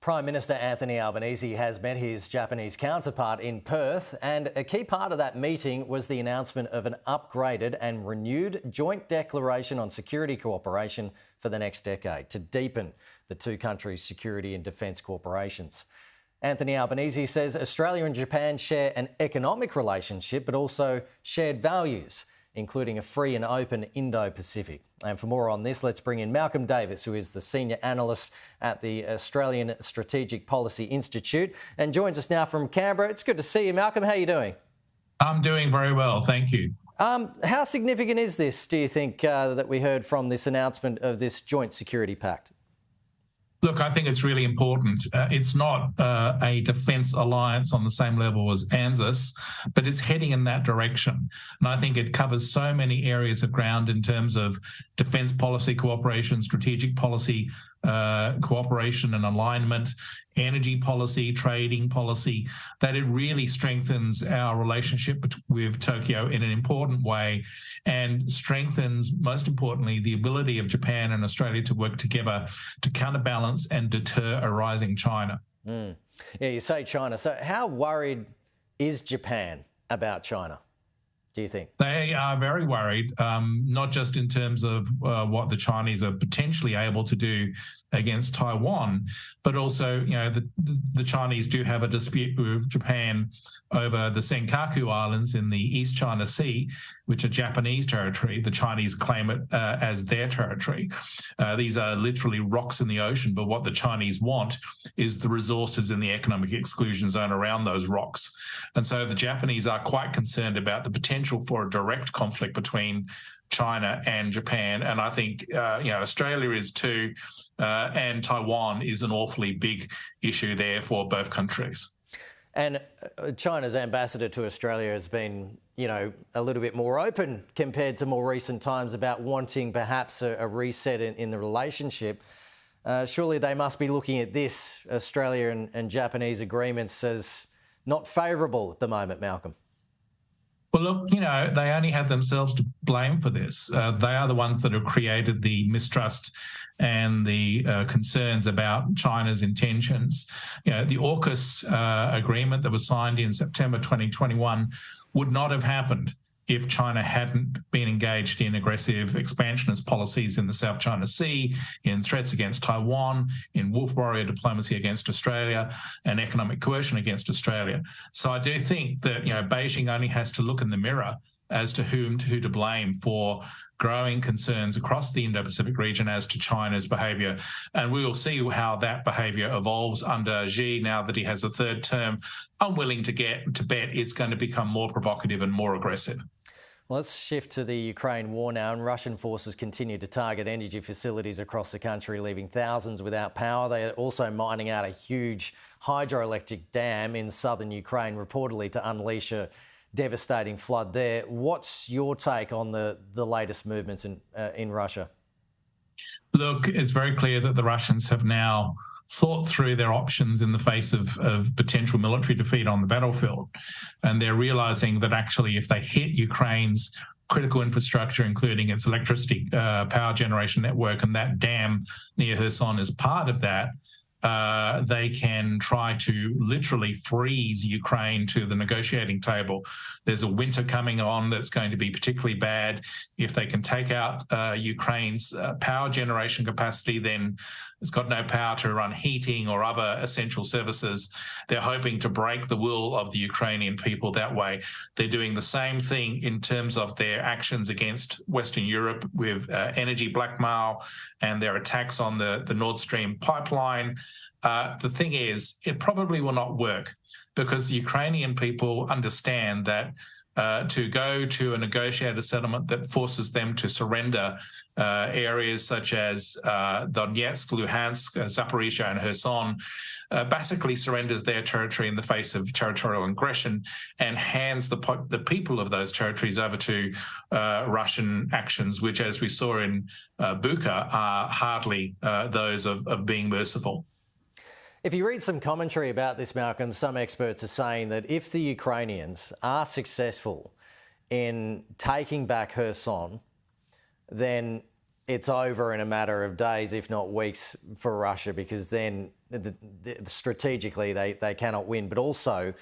Prime Minister Anthony Albanese has met his Japanese counterpart in Perth, and a key part of that meeting was the announcement of an upgraded and renewed joint declaration on security cooperation for the next decade to deepen the two countries' security and defence cooperations. Anthony Albanese says Australia and Japan share an economic relationship, but also shared values, including a free and open Indo-Pacific. And for more on this, let's bring in Malcolm Davis, who is the Senior Analyst at the Australian Strategic Policy Institute and joins us now from Canberra. It's good to see you, Malcolm. How are you doing? I'm doing very well, thank you. How significant is this, do you think, that we heard from this announcement of this joint security pact? Look, I think it's really important. It's not a defence alliance on the same level as ANZUS, but it's heading in that direction. And I think it covers so many areas of ground in terms of defence policy cooperation, strategic policy cooperation and alignment, energy policy, trading policy, that it really strengthens our relationship with Tokyo in an important way and strengthens, most importantly, the ability of Japan and Australia to work together to counterbalance and deter a rising China. Yeah, you say China. So how worried is Japan about China, do you think? They are very worried, not just in terms of what the Chinese are potentially able to do against Taiwan, but also, you know, the Chinese do have a dispute with Japan over the Senkaku Islands in the East China Sea, which are Japanese territory. The Chinese claim it as their territory. These are literally rocks in the ocean, but what the Chinese want is the resources in the economic exclusion zone around those rocks. And so the Japanese are quite concerned about the potential for a direct conflict between China and Japan. And I think, Australia is too, and Taiwan is an awfully big issue there for both countries. And China's ambassador to Australia has been, a little bit more open compared to more recent times about wanting perhaps a reset in the relationship. Surely they must be looking at this, Australia and Japanese agreements, as not favourable at the moment, Malcolm. Well, look, they only have themselves to blame for this. They are the ones that have created the mistrust and the concerns about China's intentions. The AUKUS agreement that was signed in September 2021 would not have happened if China hadn't been engaged in aggressive expansionist policies in the South China Sea, in threats against Taiwan, in wolf warrior diplomacy against Australia, and economic coercion against Australia. So I do think that Beijing only has to look in the mirror as to who to blame for growing concerns across the Indo-Pacific region as to China's behaviour. And we will see how that behaviour evolves under Xi now that he has a third term. I'm willing to bet it's going to become more provocative and more aggressive. Well, let's shift to the Ukraine war now, and Russian forces continue to target energy facilities across the country, leaving thousands without power. They are also mining out a huge hydroelectric dam in southern Ukraine, reportedly to unleash a devastating flood there. What's your take on the latest movements in Russia? Look, it's very clear that the Russians have now thought through their options in the face of potential military defeat on the battlefield. And they're realising that actually if they hit Ukraine's critical infrastructure, including its electricity power generation network, and that dam near Kherson is part of that, they can try to literally freeze Ukraine to the negotiating table. There's a winter coming on that's going to be particularly bad. If they can take out Ukraine's power generation capacity, then it's got no power to run heating or other essential services. They're hoping to break the will of the Ukrainian people that way. They're doing the same thing in terms of their actions against Western Europe with energy blackmail and their attacks on the Nord Stream pipeline. The thing is, it probably will not work because the Ukrainian people understand that to go to a negotiated settlement that forces them to surrender areas such as Donetsk, Luhansk, Zaporizhia and Kherson, basically surrenders their territory in the face of territorial aggression and hands the people of those territories over to Russian actions, which, as we saw in Bucha, are hardly those of being merciful. If you read some commentary about this, Malcolm, some experts are saying that if the Ukrainians are successful in taking back Kherson, then it's over in a matter of days, if not weeks, for Russia, because then strategically they cannot win, but also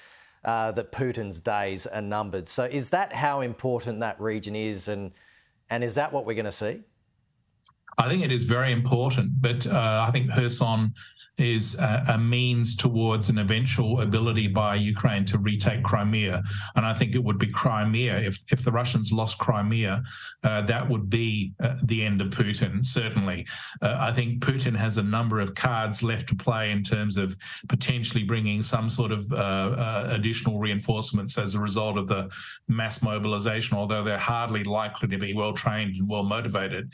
that Putin's days are numbered. So is that how important that region is, and is that what we're going to see? I think it is very important, but I think Kherson is a means towards an eventual ability by Ukraine to retake Crimea. And I think it would be Crimea. If the Russians lost Crimea, that would be the end of Putin, certainly. I think Putin has a number of cards left to play in terms of potentially bringing some sort of additional reinforcements as a result of the mass mobilization, although they're hardly likely to be well-trained and well-motivated.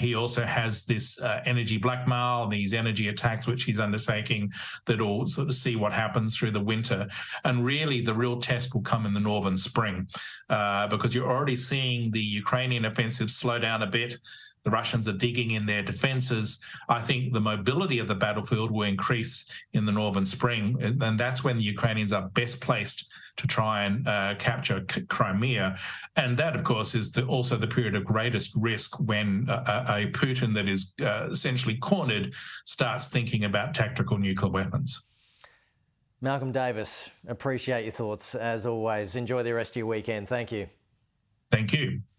He also has this energy blackmail, these energy attacks which he's undertaking that will sort of see what happens through the winter. And really the real test will come in the northern spring because you're already seeing the Ukrainian offensive slow down a bit. The Russians are digging in their defences. I think the mobility of the battlefield will increase in the northern spring, and that's when the Ukrainians are best placed to try and capture Crimea. And that, of course, is also the period of greatest risk when a Putin that is essentially cornered starts thinking about tactical nuclear weapons. Malcolm Davis, appreciate your thoughts as always. Enjoy the rest of your weekend. Thank you. Thank you.